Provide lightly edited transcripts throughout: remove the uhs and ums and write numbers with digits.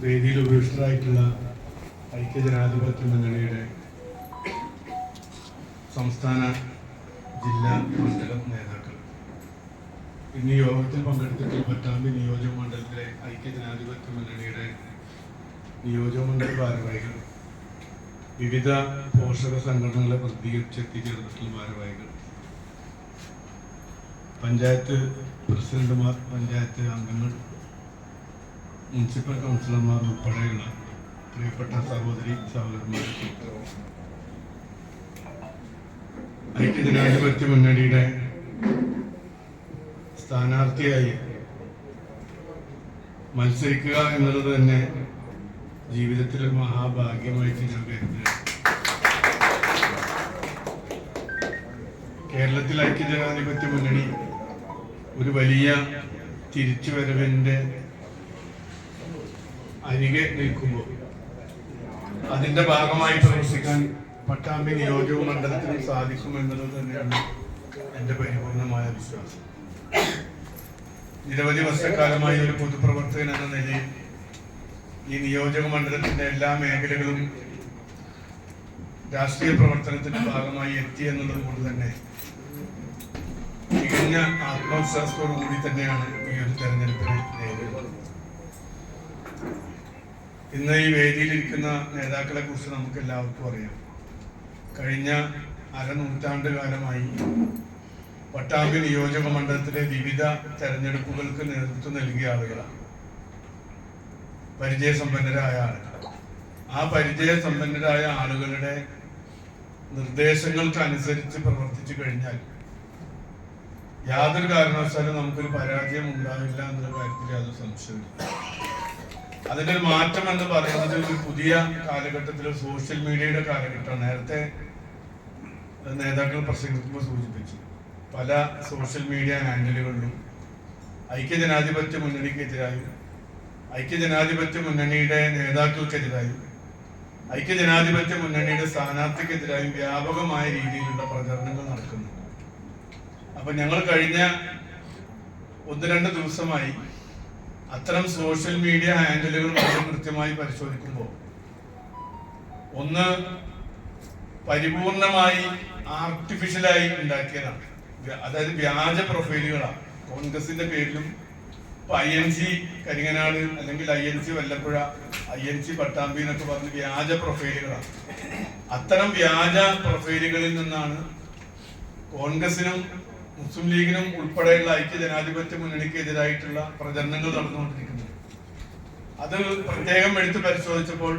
വേദിയിൽ ഉപവിഷ്ടരായിട്ടുള്ള ഐക്യജനാധിപത്യ മുന്നണിയുടെ സംസ്ഥാന ജില്ലാ മണ്ഡലം നേതാക്കൾ ഇന്ന് യോഗത്തിൽ പങ്കെടുത്തിട്ട് പട്ടാമ്പി നിയോജക മണ്ഡലത്തിലെ ഐക്യജനാധിപത്യ മുന്നണിയുടെ നിയോജക മണ്ഡല ഭാരവാഹികൾ, വിവിധ പോഷക സംഘടനകളെ പ്രതികരിച്ച് എത്തിച്ചേർന്നിട്ടുള്ള ഭാരവാഹികൾ, പഞ്ചായത്ത് പ്രസിഡന്റുമാർ, പഞ്ചായത്ത് അംഗങ്ങൾ, മുനിസിപ്പൽ കൗൺസിലർമാർ ഉൾപ്പെടെയുള്ള പ്രിയപ്പെട്ട സഹോദരി സഹോദരന്മാർ, ഐക്യജനാധിപത്യ മുന്നണിയുടെ സ്ഥാനാർത്ഥിയായി മത്സരിക്കുക എന്നുള്ളത് തന്നെ ജീവിതത്തിൽ ഒരു മഹാഭാഗ്യമായിട്ട് ഞാൻ കരുതുകയാണ്. കേരളത്തിൽ ഐക്യജനാധിപത്യ മുന്നണി ഒരു വലിയ തിരിച്ചുവരവിന്റെ അരികെ നിൽക്കുമ്പോൾ അതിന്റെ ഭാഗമായി പ്രവർത്തിക്കാൻ പട്ടാമ്പി നിയോജക മണ്ഡലത്തിന് സാധിക്കുമെന്നുള്ളത് തന്നെയാണ് എന്റെ പരിപൂർണമായ വിശ്വാസം. നിരവധി വർഷക്കാലമായി ഒരു പൊതുപ്രവർത്തകൻ എന്ന നിലയിൽ ഈ നിയോജക മണ്ഡലത്തിന്റെ എല്ലാ മേഖലകളും രാഷ്ട്രീയ പ്രവർത്തനത്തിന്റെ ഭാഗമായി എത്തി എന്നുള്ളത് കൊണ്ട് തന്നെ തികഞ്ഞ ആത്മവിശ്വാസത്തോടു കൂടി തന്നെയാണ് ഈ ഒരു തെരഞ്ഞെടുപ്പിനെ നേരിടുന്നത്. ഇന്ന് ഈ വേദിയിലിരിക്കുന്ന നേതാക്കളെ കുറിച്ച് നമുക്ക് എല്ലാവർക്കും അറിയാം. കഴിഞ്ഞ അരനൂറ്റാണ്ട് കാലമായി പട്ടാമ്പി നിയോജക മണ്ഡലത്തിലെ വിവിധ തെരഞ്ഞെടുപ്പുകൾക്ക് നേതൃത്വം നൽകിയ ആളുകളാണ്, പരിചയസമ്പന്നരായ ആളുകൾ. ആ പരിചയസമ്പന്നരായ ആളുകളുടെ നിർദ്ദേശങ്ങൾക്ക് അനുസരിച്ച് പ്രവർത്തിച്ചു കഴിഞ്ഞാൽ യാതൊരു കാരണവശാലും നമുക്കൊരു പരാജയം ഉണ്ടാവില്ല എന്നുള്ള കാര്യത്തിൽ യാതൊരു സംശയമില്ല. അതിന്റെ ഒരു മാറ്റം എന്ന് പറയുന്നത് ഒരു പുതിയ കാലഘട്ടത്തിൽ സോഷ്യൽ മീഡിയയുടെ കാലഘട്ടമാണ്. നേരത്തെ നേതാക്കൾ പ്രസംഗിക്കുമ്പോൾ സൂചിപ്പിച്ചു, പല സോഷ്യൽ മീഡിയ ഹാൻഡിലുകളിലും ഐക്യജനാധിപത്യ മുന്നണിക്കെതിരായും ഐക്യജനാധിപത്യ മുന്നണിയുടെ നേതാക്കൾക്കെതിരായും ഐക്യജനാധിപത്യ മുന്നണിയുടെ സ്ഥാനാർത്ഥിക്കെതിരായും വ്യാപകമായ രീതിയിലുള്ള പ്രചരണങ്ങൾ നടക്കുന്നുണ്ട്. അപ്പൊ ഞങ്ങൾ കഴിഞ്ഞ 1-2 ദിവസമായി അത്തരം സോഷ്യൽ മീഡിയ ഹാൻഡിലുകൾ വളരെ കൃത്യമായി പരിശോധിക്കുമ്പോൾ ഒന്ന് പരിപൂർണമായി ആർട്ടിഫിഷ്യലായി ഉണ്ടാക്കിയതാണ്. അതായത് വ്യാജ പ്രൊഫൈലുകളാണ്. കോൺഗ്രസിന്റെ പേരിലും INC കരിങ്ങനാട് അല്ലെങ്കിൽ INC വല്ലപ്പുഴ, INC പട്ടാമ്പി എന്നൊക്കെ പറഞ്ഞ് വ്യാജ പ്രൊഫൈലുകളാണ്. അത്തരം വ്യാജ പ്രൊഫൈലുകളിൽ നിന്നാണ് കോൺഗ്രസിനും മുസ്ലിം ലീഗിനും ഉൾപ്പെടെയുള്ള ഐക്യജനാധിപത്യ മുന്നണിക്കെതിരായിട്ടുള്ള പ്രചരണങ്ങൾ നടന്നുകൊണ്ടിരിക്കുന്നത്. അത് പ്രത്യേകം എടുത്ത് പരിശോധിച്ചപ്പോൾ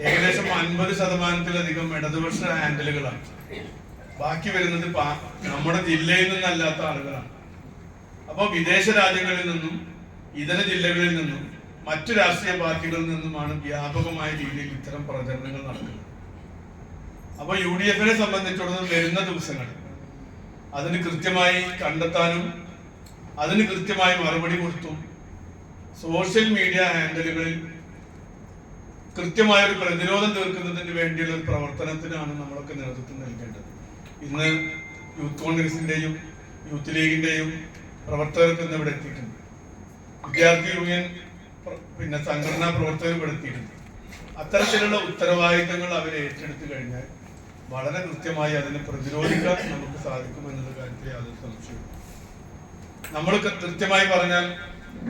ഏകദേശം 50% ഇടതുപക്ഷ ഹാൻഡിലുകളാണ്. ബാക്കി വരുന്നത് നമ്മുടെ ജില്ലയിൽ നിന്നല്ലാത്ത ആളുകളാണ്. അപ്പോൾ വിദേശ രാജ്യങ്ങളിൽ നിന്നും ഇതര ജില്ലകളിൽ നിന്നും മറ്റു രാഷ്ട്രീയ പാർട്ടികളിൽ നിന്നുമാണ് വ്യാപകമായ രീതിയിൽ ഇത്തരം പ്രചരണങ്ങൾ നടക്കുന്നത്. അപ്പൊ UDF സംബന്ധിച്ചിടത്തോളം വരുന്ന ദിവസങ്ങളിൽ അതിന് കൃത്യമായി കണ്ടെത്താനും അതിന് കൃത്യമായി മറുപടി കൊടുത്തും സോഷ്യൽ മീഡിയ ഹാൻഡിലുകളിൽ കൃത്യമായ ഒരു പ്രതിരോധം തീർക്കുന്നതിന് വേണ്ടിയുള്ള ഒരു പ്രവർത്തനത്തിനാണ് നമ്മളൊക്കെ നേതൃത്വം നൽകേണ്ടത്. ഇന്ന് യൂത്ത് കോൺഗ്രസിന്റെയും യൂത്ത് ലീഗിന്റെയും പ്രവർത്തകർക്ക് ഇന്ന് ഇവിടെ എത്തിയിട്ടുണ്ട്. വിദ്യാർത്ഥി യൂണിയൻ സംഘടനാ പ്രവർത്തകർ ഇവിടെ എത്തിയിട്ടുണ്ട്. അത്തരത്തിലുള്ള ഉത്തരവാദിത്തങ്ങൾ അവരെ ഏറ്റെടുത്തു കഴിഞ്ഞാൽ വളരെ കൃത്യമായി അതിനെ പ്രതിരോധിക്കാൻ നമുക്ക് സാധിക്കും എന്നുള്ള കാര്യത്തിൽ യാതൊരു സംശയവും. നമ്മൾ കൃത്യമായി പറഞ്ഞാൽ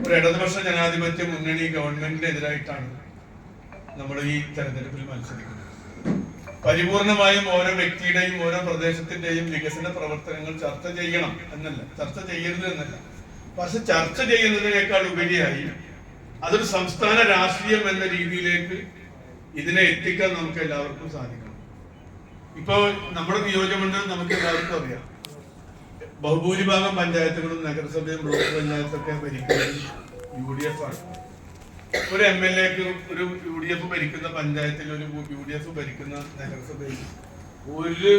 ഒരു ഇടതുപക്ഷ ജനാധിപത്യ മുന്നണി ഗവൺമെന്റിനെതിരായിട്ടാണ് നമ്മൾ ഈ തെരഞ്ഞെടുപ്പിൽ മത്സരിക്കുന്നത്. പരിപൂർണമായും ഓരോ വ്യക്തിയുടെയും ഓരോ പ്രദേശത്തിന്റെയും വികസന പ്രവർത്തനങ്ങൾ ചർച്ച ചെയ്യണം എന്നല്ല, ചർച്ച ചെയ്യരുത് എന്നല്ല, പക്ഷെ ചർച്ച ചെയ്യുന്നതിനേക്കാൾ ഉപരിയായി അതൊരു സംസ്ഥാന രാഷ്ട്രീയം എന്ന രീതിയിലേക്ക് ഇതിനെ എത്തിക്കാൻ നമുക്ക് എല്ലാവർക്കും സാധിക്കണം. ഇപ്പോ നമ്മുടെ നിയോജകമണ്ഡലം നമുക്ക് എല്ലാവർക്കും അറിയാം, ബഹുഭൂരിഭാഗം പഞ്ചായത്തുകളും നഗരസഭയും ബ്ലോക്ക് പഞ്ചായത്തൊക്കെ ഭരിക്കുന്നത് UDF ആണ്. ഒരു MLAക്ക് ഒരു UDF ഭരിക്കുന്ന പഞ്ചായത്തിൽ ഒരു UDF ഭരിക്കുന്ന നഗരസഭയിൽ ഒരു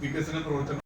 വികസന പ്രവർത്തനം